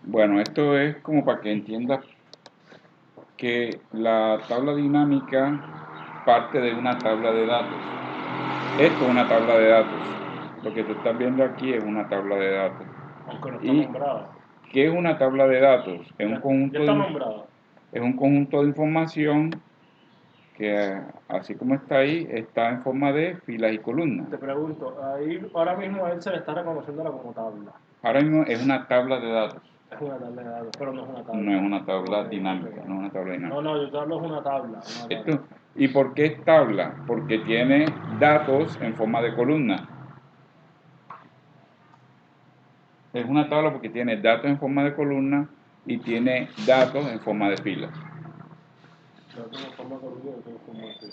Bueno, esto es como para que entiendas que la tabla dinámica parte de una tabla de datos. Esto es una tabla de datos. Lo que tú estás viendo aquí es una tabla de datos. Aunque no está ¿Y nombrada. qué es una tabla de datos? Ya está nombrada. Es un conjunto de información que, así como está ahí, está en forma de filas y columnas. Te pregunto, ahí ahora mismo a él se le está reconociéndola como tabla. Ahora mismo es una tabla de datos, Es una tabla de datos, pero no es una no es tabla. una tabla Ok, dinámica, no ok. es una tabla No, dinámica. no, yo te hablo es una tabla, una tabla. ¿Y por qué es tabla? Porque tiene datos en forma de columna. Es una tabla porque tiene datos en forma de columna y tiene datos en forma de filas. Yo tengo forma columna y tengo forma así.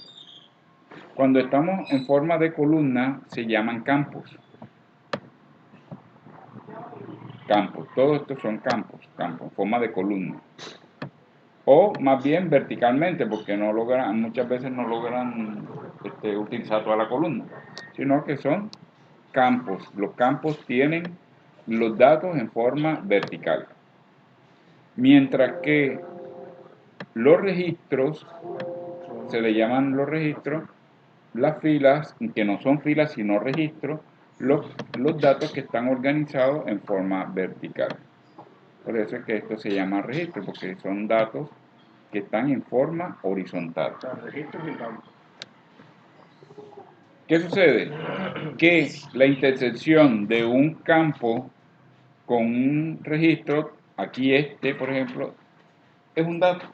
Cuando estamos en forma de columna se llaman campos. Campos, todos estos son campos, campos en forma de columna. O más bien verticalmente, porque no logran, muchas veces no logran utilizar toda la columna, sino que son campos. Los campos tienen los datos en forma vertical. Mientras que los registros, se le llaman los registros, las filas, que no son filas sino registros, los datos que están organizados en forma vertical. Por eso es que esto se llama registro, porque son datos que están en forma horizontal. O sea, registros y campos. ¿Qué sucede? Que la intersección de un campo con un registro, aquí este, por ejemplo, es un dato.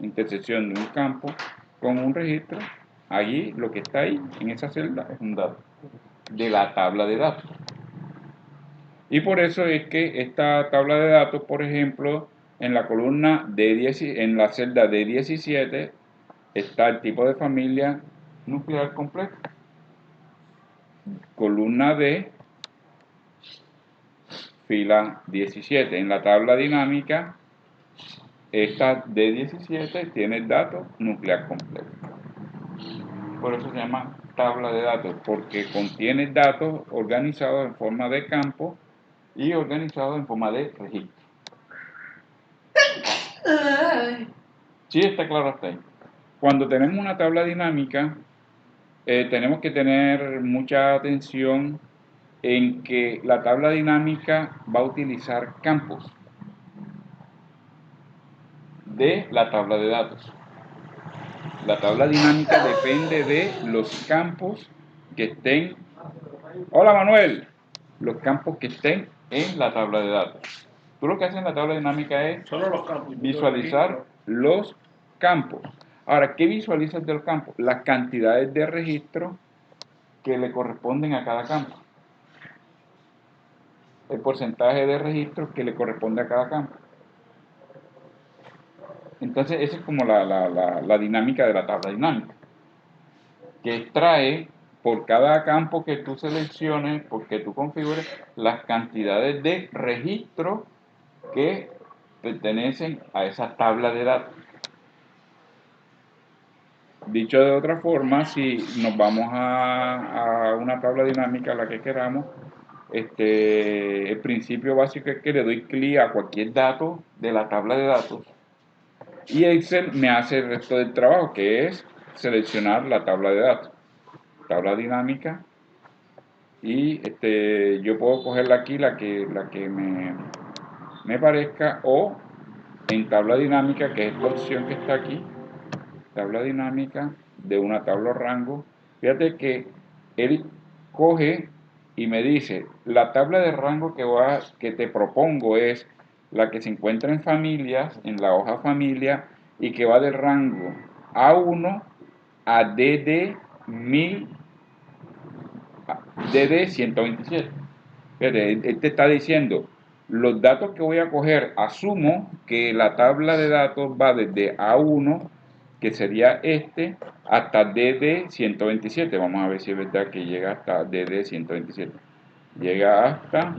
Intersección de un campo con un registro, allí lo que está ahí, en esa celda, es un dato de la tabla de datos. Y por eso es que esta tabla de datos, por ejemplo, en la columna D10, en la celda D17, está el tipo de familia nuclear completo. Columna D, fila 17. En la tabla dinámica, esta D17 tiene el dato nuclear completo. Por eso se llama tabla de datos, porque contiene datos organizados en forma de campo y organizados en forma de registro. Sí, está claro hasta ahí. Cuando tenemos una tabla dinámica, tenemos que tener mucha atención en que la tabla dinámica va a utilizar campos de la tabla de datos. La tabla dinámica depende de los campos que estén. Hola Manuel, los campos que estén en la tabla de datos. Tú lo que haces en la tabla dinámica es Solo los campos, yo los visualizar registro. los campos. Ahora, ¿qué visualizas del campo? Las cantidades de registro que le corresponden a cada campo. El porcentaje de registros que le corresponde a cada campo. Entonces, esa es como la dinámica de la tabla dinámica, que extrae por cada campo que tú selecciones, porque tú configures las cantidades de registro que pertenecen a esa tabla de datos. Dicho de otra forma, si nos vamos a una tabla dinámica, la que queramos, el principio básico es que le doy clic a cualquier dato de la tabla de datos y Excel me hace el resto del trabajo, que es seleccionar la tabla de datos, tabla dinámica, y yo puedo cogerla aquí, la que me parezca, o en tabla dinámica, que es esta opción que está aquí, tabla dinámica de una tabla o rango. Fíjate que él coge y me dice, la tabla de rango que te propongo es la que se encuentra en familias, en la hoja familia, y que va del rango A1 a DD1000, DD127. Fíjate, él te está diciendo, los datos que voy a coger, asumo que la tabla de datos va desde A1, que sería hasta DD127. Vamos a ver si es verdad que llega hasta DD127. Llega hasta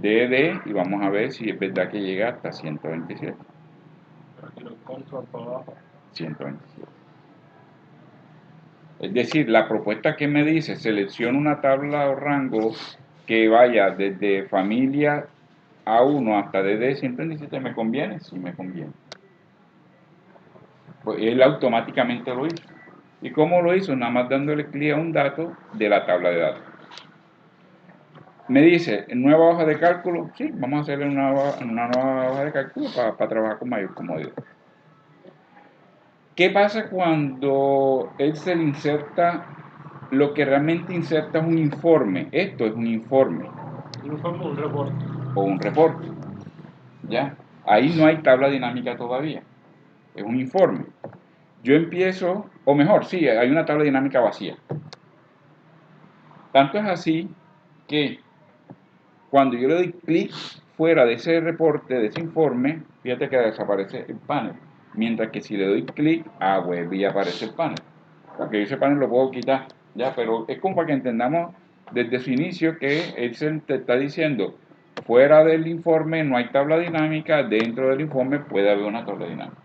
DD y vamos a ver si es verdad que llega hasta 127. Aquí lo control para abajo. 127. Es decir, la propuesta que me dice, selecciona una tabla o rango que vaya desde familia A1 hasta DD 127 me conviene, sí me conviene. Pues él automáticamente lo hizo. ¿Y cómo lo hizo? Nada más dándole clic a un dato de la tabla de datos. Me dice, nueva hoja de cálculo, sí, vamos a hacerle una nueva hoja de cálculo para trabajar con mayor comodidad. ¿Qué pasa cuando Excel inserta lo que realmente inserta es un informe? Esto es un informe Un informe o un reporte. o un reporte, ¿ya? Ahí no hay tabla dinámica todavía, es un informe. Yo empiezo, o mejor, sí, hay una tabla dinámica vacía. Tanto es así que cuando yo le doy clic fuera de ese reporte, de ese informe, fíjate que desaparece el panel. Mientras que si le doy clic, vuelve y aparece el panel. Porque ese panel lo puedo quitar, ya, pero es como para que entendamos desde su inicio que Excel te está diciendo, fuera del informe no hay tabla dinámica, dentro del informe puede haber una tabla dinámica.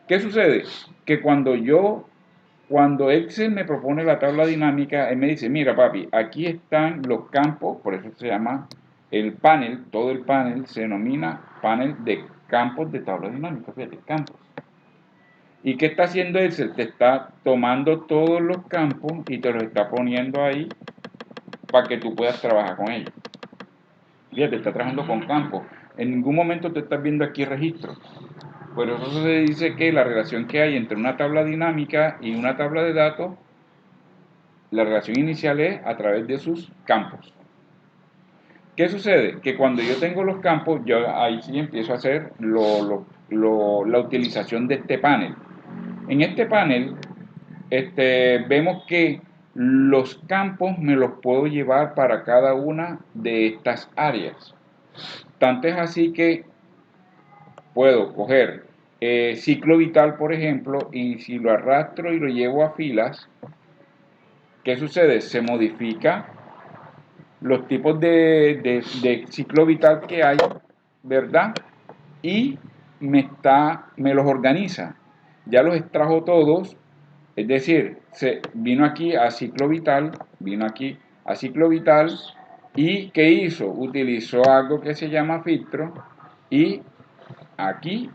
¿Qué sucede? Que cuando Excel me propone la tabla dinámica, él me dice, mira papi, aquí están los campos, por eso se llama el panel, todo el panel se denomina panel de campos de tabla dinámica, fíjate, campos. ¿Y qué está haciendo Excel? Te está tomando todos los campos y te los está poniendo ahí para que tú puedas trabajar con ellos. Fíjate, está trabajando con campos. En ningún momento te estás viendo aquí registro. Por eso se dice que la relación que hay entre una tabla dinámica y una tabla de datos, la relación inicial es a través de sus campos. ¿Qué sucede? Que cuando yo tengo los campos, yo ahí sí empiezo a hacer la utilización de este panel. En este panel vemos que los campos me los puedo llevar para cada una de estas áreas. Tanto es así que puedo coger ciclo vital, por ejemplo, y si lo arrastro y lo llevo a filas, ¿qué sucede? Se modifica los tipos de ciclo vital que hay, ¿verdad? Y me los organiza. Ya los extrajo todos, es decir, se vino aquí a ciclo vital, vino aquí a ciclo vital y ¿qué hizo? Utilizó algo que se llama filtro y aquí,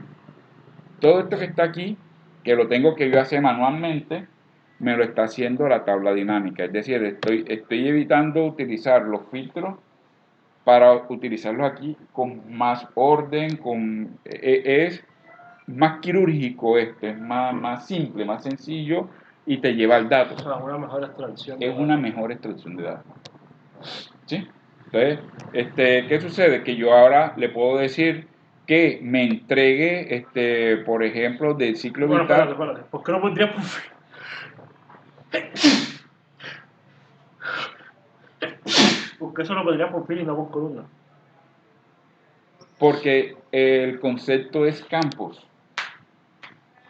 todo esto que está aquí, que lo tengo que yo hacer manualmente, me lo está haciendo la tabla dinámica. Es decir, estoy evitando utilizar los filtros para utilizarlos aquí con más orden, es más quirúrgico es más simple, más sencillo y te lleva al dato. O sea, una mejor extracción de Es una datos. mejor extracción de datos. ¿Sí? Entonces, ¿qué sucede? Que yo ahora le puedo decir que me entregue, por ejemplo, del ciclo Bueno, vital. espérate. ¿Por qué no pondría perfil? ¿Por qué eso lo pondría perfil y no por columna? Porque el concepto es campos.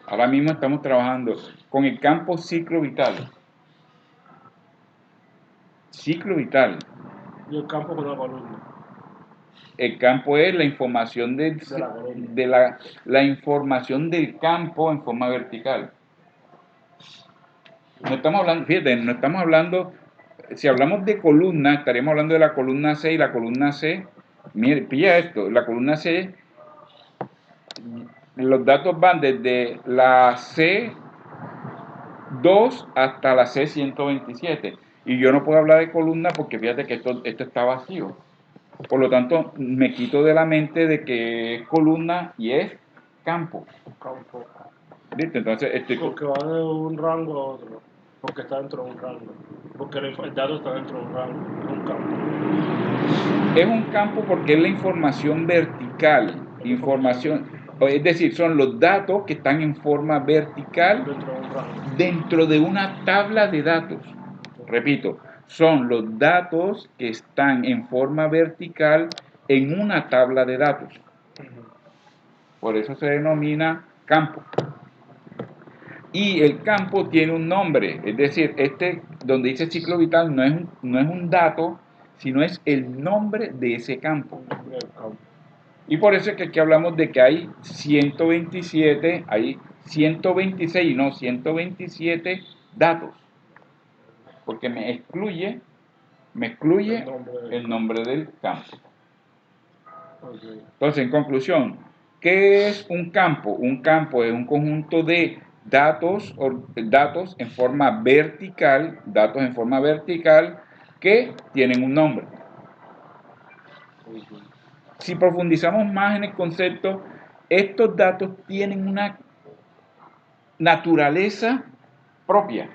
Ahora mismo estamos trabajando con el campo ciclo vital. Ciclo vital. Y el campo con la columna. El campo es la información De la columna. de la información del campo en forma vertical. No estamos hablando, fíjate, no estamos hablando, si hablamos de columna, estaríamos hablando de la columna C y la columna C, mire, pilla esto, la columna C, los datos van desde la C2 hasta la C127. Y yo no puedo hablar de columna porque fíjate que esto está vacío. Por lo tanto, me quito de la mente de que es columna y es campo. Campo. ¿Viste? Entonces, Porque va de un rango a otro. Porque está dentro de un rango. Porque el dato está dentro de un rango. Es un campo. es un campo porque es la información vertical. Es decir, son los datos que están en forma vertical Dentro de un rango. dentro de una tabla de datos. Repito, son los datos que están en forma vertical en una tabla de datos. Por eso se denomina campo. Y el campo tiene un nombre, es decir, donde dice ciclo vital no es un dato, sino es el nombre de ese campo. El campo. Y por eso es que aquí hablamos de que hay 127, hay 126, no 127 datos, porque me excluye El nombre del el nombre del campo. Ok. Entonces, en conclusión, ¿qué es un campo? Un campo es un conjunto de datos en forma vertical que tienen un nombre. Ok. Si profundizamos más en el concepto, estos datos tienen una naturaleza propia.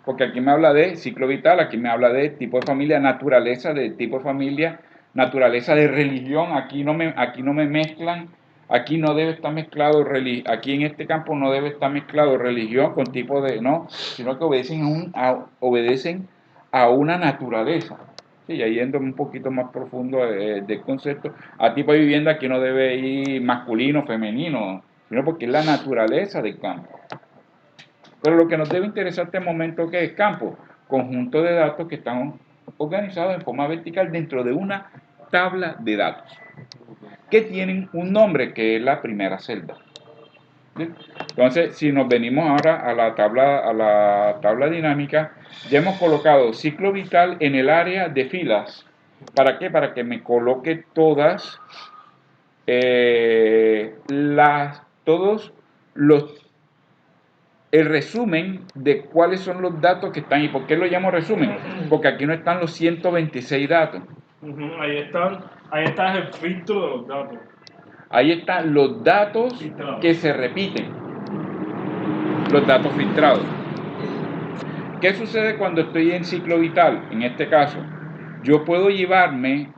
Porque aquí me habla de ciclo vital, aquí me habla de tipo de familia, naturaleza de tipo de familia, naturaleza de religión, aquí no me mezclan, aquí no debe estar mezclado, aquí en este campo no debe estar mezclado religión con tipo de, no, sino que obedecen a una naturaleza. Sí, ahí yendo un poquito más profundo del concepto, a tipo de vivienda aquí no debe ir masculino, femenino, sino porque es la naturaleza del campo. Pero lo que nos debe interesar en este momento, ¿qué es campo? Conjunto de datos que están organizados en forma vertical dentro de una tabla de datos, que tienen un nombre, que es la primera celda. ¿Sí? Entonces, si nos venimos ahora a la tabla dinámica, ya hemos colocado ciclo vital en el área de filas. ¿Para qué? Para que me coloque todos los el resumen de cuáles son los datos que están. ¿Y por qué lo llamo resumen? Porque aquí no están los 126 datos. Ujú. Ahí está el filtro de los datos. Ahí están los datos Filtrado. que se repiten, los datos filtrados. ¿Qué sucede cuando estoy en ciclo vital? En este caso, yo puedo llevarme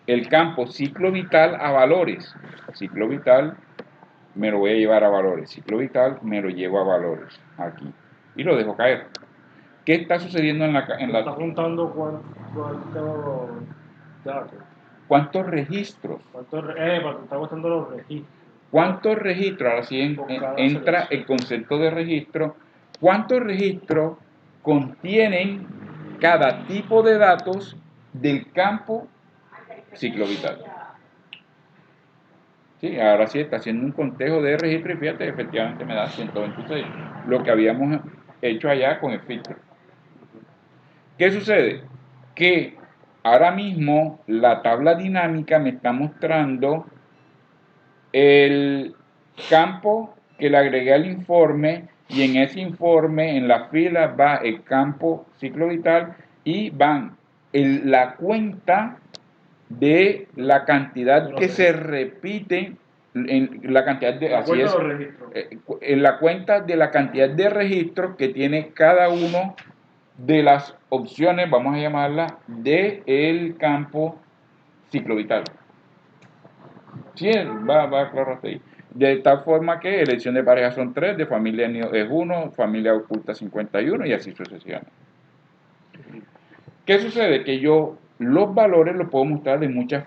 el campo ciclo vital a valores. Ciclo vital me lo voy a llevar a valores. Ciclo vital me lo llevo a valores. Aquí. Y lo dejo caer. ¿Qué está sucediendo Te está contando cuántos datos. ¿Cuántos registros? Te está contando los registros. ¿Cuántos registros? Ahora sí Por cada entra el selección. concepto de registro. ¿Cuántos registros contienen cada tipo de datos del campo ciclo vital? Sí, ahora sí está haciendo un conteo de registro y fíjate, efectivamente me da 126, lo que habíamos hecho allá con el filtro. ¿Qué sucede? Que ahora mismo la tabla dinámica me está mostrando el campo que le agregué al informe y en ese informe en la fila va el campo ciclo vital y van la cuenta de la cantidad que se repite en la cantidad de La así cuenta de es los registros. en la cuenta de la cantidad de registros que tiene cada uno de las opciones, vamos a llamarla, de el campo ciclo vital. Sí, va claro hasta ahí. De tal forma que elección de pareja son 3, de familia es 1, familia oculta 51 y así sucesivamente. ¿Qué sucede? Que yo los valores los puedo mostrar de muchas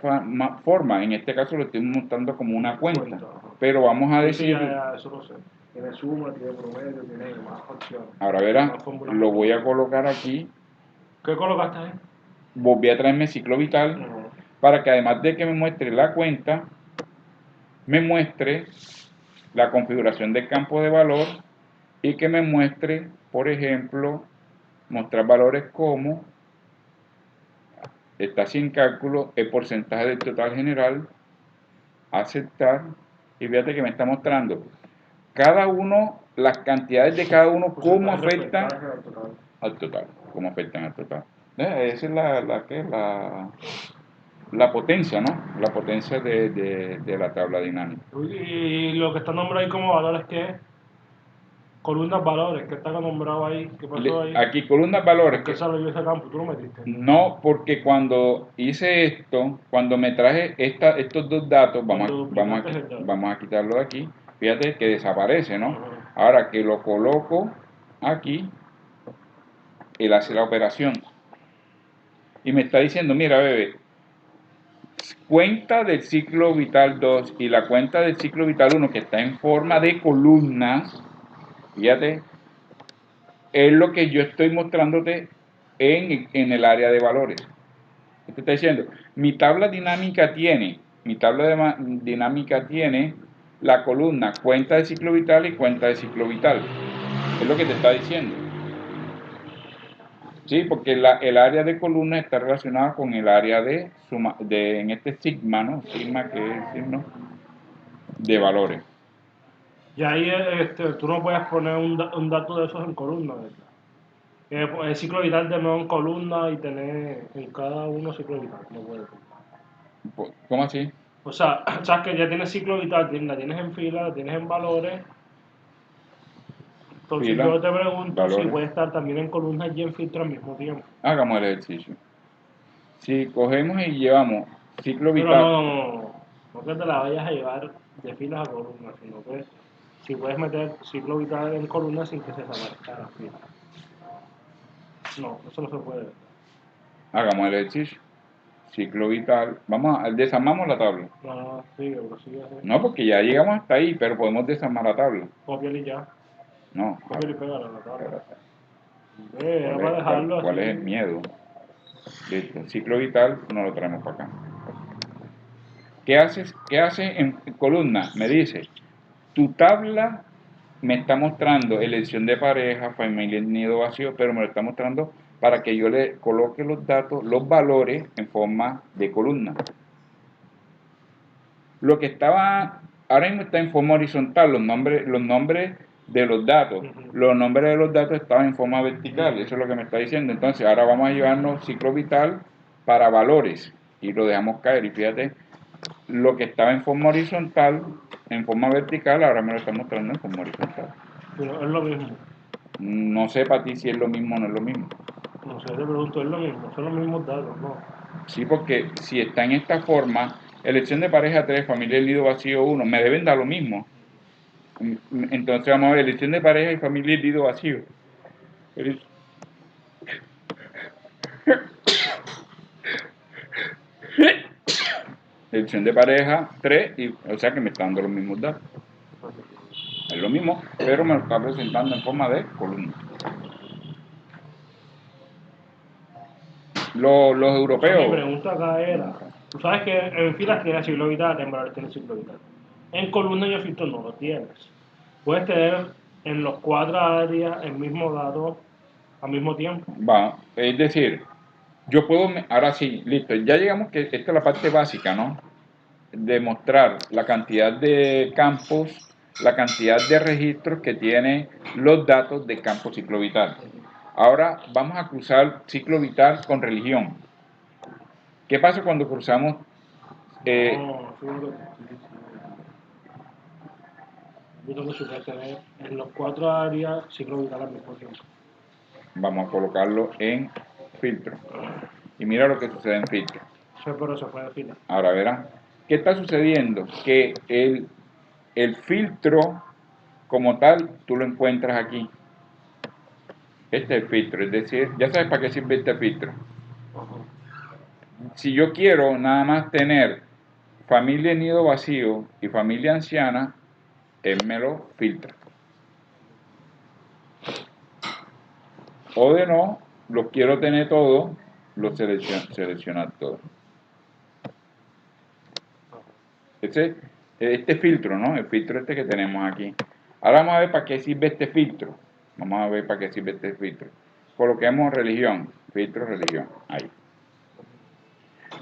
formas. En este caso lo estoy mostrando como una cuenta. Ajá. Pero vamos a Sí, sí, decir, ya, eso lo sé. Tiene suma, tiene promedio, tiene más opciones. ahora verá, Más fórmulas lo voy a matemáticas. colocar aquí. ¿Qué colocaste ahí? Volví a traerme ciclo vital Ajá. para que además de que me muestre la cuenta, me muestre la configuración del campo de valor y que me muestre, por ejemplo, mostrar valores como está sin cálculo, el porcentaje del total general, aceptar, y fíjate que me está mostrando cada uno, las cantidades de cada uno, cómo Porcentaje afectan respectaje al total. al total, cómo afectan al total. Esa es la potencia, ¿no? La potencia de la tabla dinámica. Y lo que está nombrado ahí como valores, ¿qué es? Columnas valores, ¿qué está nombrado ahí? ¿Qué pasó ahí? Aquí columnas valores, ¿Por qué salió ese campo? ¿Tú lo metiste? no, porque cuando hice esto, cuando me traje estos dos datos, Cuando duplicaste el dato. vamos a quitarlo de aquí, fíjate que desaparece, ¿no? Ajá. Ahora que lo coloco aquí, él hace la operación y me está diciendo, mira, bebé, cuenta del ciclo vital 2 y la cuenta del ciclo vital 1 que está en forma de columnas, fíjate, es lo que yo estoy mostrándote en el área de valores. Te está diciendo, mi dinámica tiene la columna cuenta de ciclo vital y cuenta de ciclo vital. Es lo que te está diciendo. Sí, porque el área de columna está relacionada con el área de suma, en este sigma, ¿no? Sigma que es el signo de valores. Y ahí tú no puedes poner un dato de esos en columna, ¿verdad? El ciclo vital de nuevo en columna y tener en cada uno ciclo vital, no puedes. ¿Cómo así? O sea, sabes que ya tienes ciclo vital, la tienes en fila, la tienes en valores. Entonces Fila, yo te pregunto si valores. puede estar también en columna y en filtro al mismo tiempo. Hagamos el ejercicio. Si cogemos y llevamos ciclo Pero no, vital, no, no, no, no que te la vayas a llevar de filas a columnas, sino que si puedes meter ciclo vital en columna sin que se desaparezca la fila. No, eso no se puede. hagamos el ejercicio. Ciclo vital. Desarmamos la tabla. No, no, sigue, pero sigue así. No, porque ya llegamos hasta ahí, pero podemos desarmar la tabla. Cópialo y ya. No, a Cópialo ver, y pégalo en la tabla. espérate. Era para dejarlo ¿Cuál es el así. miedo? Listo. Ciclo vital no lo traemos para acá. ¿Qué hace en columna? Me dice, tu tabla me está mostrando elección de pareja, familia, nido vacío, pero me lo está mostrando para que yo le coloque los datos, los valores en forma de columna. Lo que ahora mismo está en forma horizontal, los nombres de los datos. Los nombres de los datos estaban en forma vertical, eso es lo que me está diciendo. Entonces, ahora vamos a llevarnos ciclo vital para valores y lo dejamos caer. Y fíjate, lo que estaba en forma horizontal, en forma vertical, ahora me lo está mostrando en forma horizontal. Pero es lo mismo. No sé para ti si es lo mismo o no es lo mismo. No sé, te pregunto, es lo mismo, son los mismos datos, ¿no? Sí, porque si está en esta forma, elección de pareja 3, familia del nido vacío 1, me deben dar lo mismo. Entonces vamos a ver, elección de pareja y familia del nido vacío. Elección de pareja 3, o sea que me está dando los mismos datos. Es lo mismo, pero me lo está presentando en forma de columna. Los O sea, mi europeos, pregunta acá era, tú sabes que en filas tienes ciclo vital, en valores tienes ciclo vital. En columna y en filtro no lo tienes. Puedes tener en los cuatro áreas el mismo dato al mismo tiempo. es decir, yo puedo, ahora sí, listo, ya llegamos que esta es la parte básica, ¿no? Demostrar la cantidad de campos, la cantidad de registros que tiene los datos de campo ciclo vital. Ahora vamos a cruzar ciclo vital con religión. ¿Qué pasa cuando cruzamos? eh, No, eso es lo que te estoy diciendo. Yo tengo que tener en los cuatro áreas ciclo vital al mismo tiempo. Vamos a colocarlo en filtro. Y mira lo que sucede en filtro. Eso por eso fue de fila. Ahora verán, ¿qué está sucediendo? Que el filtro como tal, tú lo encuentras aquí. Este es el filtro, es decir, ya sabes para qué sirve este filtro. Si yo quiero nada más tener familia en nido vacío y familia anciana, él me lo filtra. O de no, lo quiero tener todo, lo seleccionar todo. Este filtro, ¿no? El filtro este que tenemos aquí. Ahora vamos a ver para qué sirve este filtro. Vamos a ver para qué sirve este filtro. Coloquemos religión, filtro religión, ahí.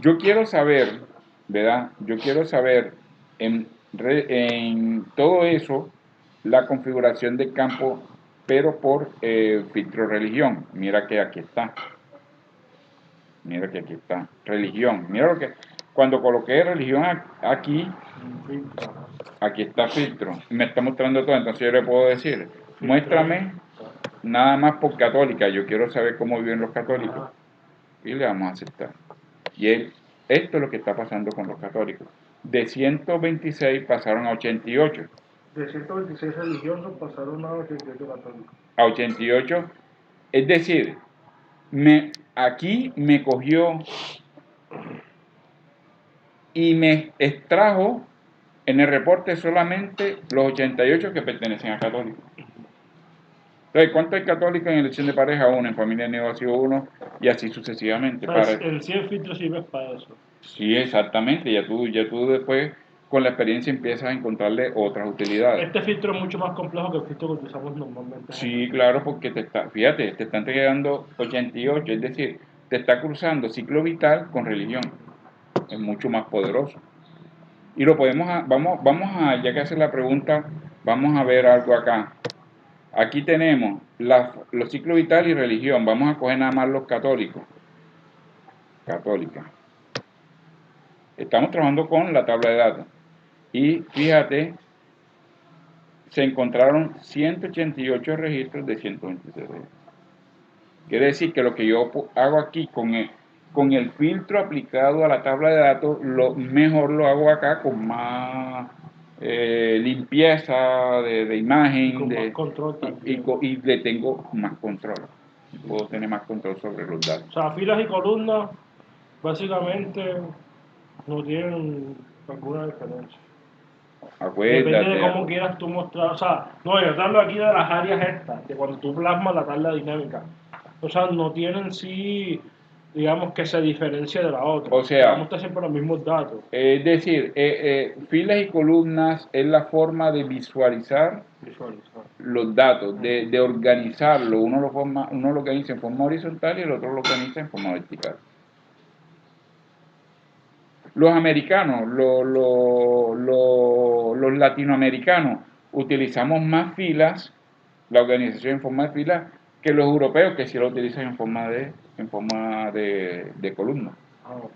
Yo quiero saber, ¿verdad? Yo quiero saber en todo eso la configuración del campo, pero por filtro religión. Mira que aquí está. Mira que aquí está. Religión. Mira lo que. Cuando coloqué religión aquí, aquí está filtro. Me está mostrando todo. Entonces yo le puedo decir, muéstrame nada más por católica. Yo quiero saber cómo viven los católicos. Y le vamos a aceptar. Y esto es lo que está pasando con los católicos. De 126 pasaron a 88. De 126 religiosos pasaron a 88 católicos. A 88, es decir, aquí me cogió y me extrajo en el reporte solamente los 88 que pertenecen a católicos. Entonces, ¿cuántos hay católicos en elección de pareja? Uno, en familia de negocio uno, y así sucesivamente. O sea, el 100 filtros sirve para eso. Sí, exactamente, ya tú después con la experiencia empiezas a encontrarle otras utilidades. Este filtro es mucho más complejo que el filtro que utilizamos normalmente. Sí, claro, porque fíjate, te está entregando 88, es decir, te está cruzando ciclo vital con religión. Es mucho más poderoso. Y lo podemos, vamos a, ya que haces la pregunta, vamos a ver algo acá. Aquí tenemos los ciclos vital y religión. Vamos a coger nada más los católicos. Católica. Estamos trabajando con la tabla de datos. Y fíjate, se encontraron 188 registros de 126 registros. Quiere decir que lo que yo hago aquí con el filtro aplicado a la tabla de datos, lo mejor lo hago acá con más limpieza de imagen Con más control también. y le tengo más control. Puedo tener más control sobre los datos. O sea, filas y columnas básicamente no tienen alguna diferencia. Depende de Acuérdate, cómo quieras tú mostrar. O sea, no, yo te hablo aquí de las áreas estas, de cuando tú plasmas la tabla dinámica. O sea, no tienen sí, digamos, que se diferencie de la otra. o Te va a sea, mostrar siempre los mismos datos. es decir, filas y columnas es la forma de visualizar Visualizar. los datos, de organizarlo. Uno lo organiza en forma horizontal y el otro lo organiza en forma vertical. Los americanos, los latinoamericanos, utilizamos más filas, la organización en forma de filas, que los europeos que sí lo utilizan en forma de columna.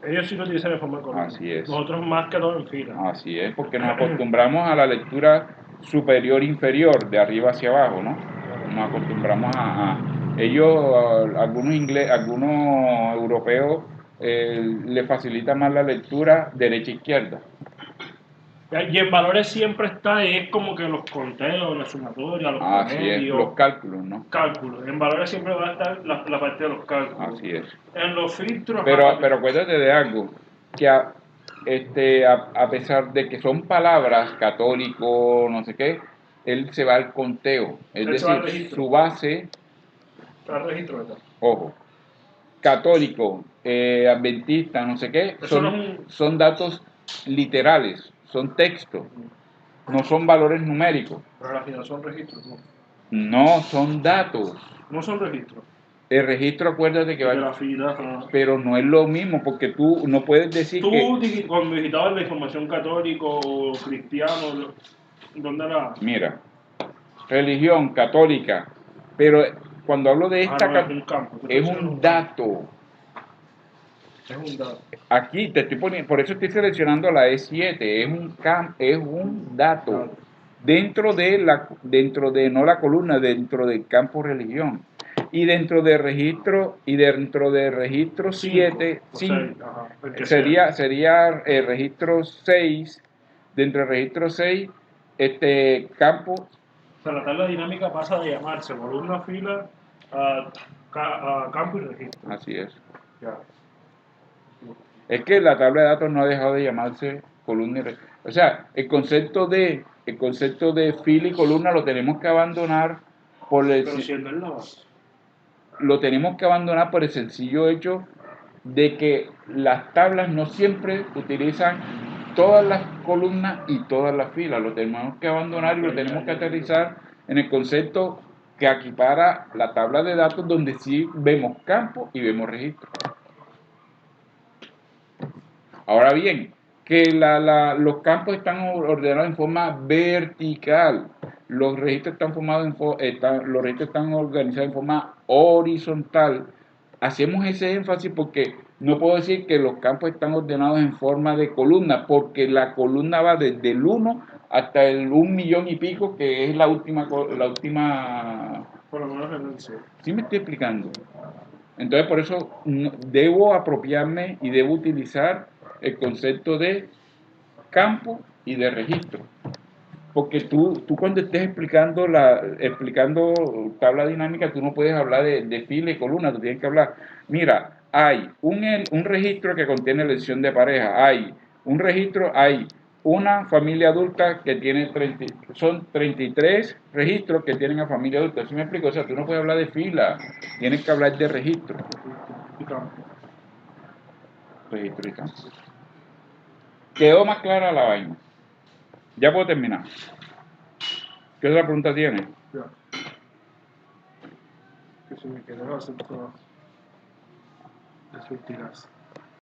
Ellos sí lo utilizan de forma de columna. Así es. Nosotros más que todo en fila. Así es, porque nos acostumbramos a la lectura superior-inferior, de arriba hacia abajo, ¿no? Nos acostumbramos ellos, algunos europeos, les facilita más la lectura derecha-izquierda. Y en valores siempre está, es como que los conteos, la sumatoria, los Así es, los promedios, cálculos, ¿no? cálculos. En valores siempre va a estar la parte de los cálculos. Así es. En los filtros, Pero acuérdate de algo, que a pesar de que son palabras, católico, no sé qué, él se va al conteo. Es él se va al decir, registro. su base, Al registro, ¿verdad? ojo, católico, adventista, no sé qué, Eso no es son datos literales, son textos, no son valores numéricos. Pero al final son registros, ¿no? No, son datos. No son registros. El registro, acuérdate que De va, la fila. pero no es lo mismo, porque tú no puedes decir que, Tú, cuando digitabas la información católico o cristiano, ¿dónde era? mira, religión católica, pero cuando hablo de Ah, no, es esta, un campo. Tú estás es diciendo un un campo. dato. Es un dato. Aquí te estoy poniendo, por eso estoy seleccionando la E7, es un dato dentro de no la columna, dentro del campo religión. Y dentro de registro 7, O 6, ajá. El que sea. sería el registro 6, dentro del registro 6, campo. O sea, la tabla dinámica pasa de llamarse columna, fila, a, a campo y registro. Así es. Ya. Es que la tabla de datos no ha dejado de llamarse columna y registro. O sea, el concepto de fila y columna lo tenemos que abandonar Pero si él no es la base. lo tenemos que abandonar por el sencillo hecho de que las tablas no siempre utilizan todas las columnas y todas las filas. Lo tenemos que abandonar y lo tenemos que aterrizar en el concepto que equipara la tabla de datos, donde sí vemos campo y vemos registro. Ahora bien, que los campos están ordenados en forma vertical, los registros los registros están organizados en forma horizontal. Hacemos ese énfasis porque no puedo decir que los campos están ordenados en forma de columna, porque la columna va desde el 1 hasta el 1.000.000 y pico, que es la última. Por lo menos en el sí. ¿Sí me estoy explicando? Entonces, por eso debo apropiarme y debo utilizar el concepto de campo y de registro. Porque tú cuando estés explicando tabla dinámica, tú no puedes hablar de fila y columna, tú tienes que hablar, mira, hay un registro que contiene elección de pareja, hay una familia adulta que tiene son 33 registros que tienen a familia adulta. ¿Sí me explico? O sea, tú no puedes hablar de fila, tienes que hablar de registro. Y campo. Registro y campo. ¿Quedó más clara la vaina? Ya puedo terminar. ¿Qué otra pregunta tienes? Ya. Que si me quedé acento de surtirás.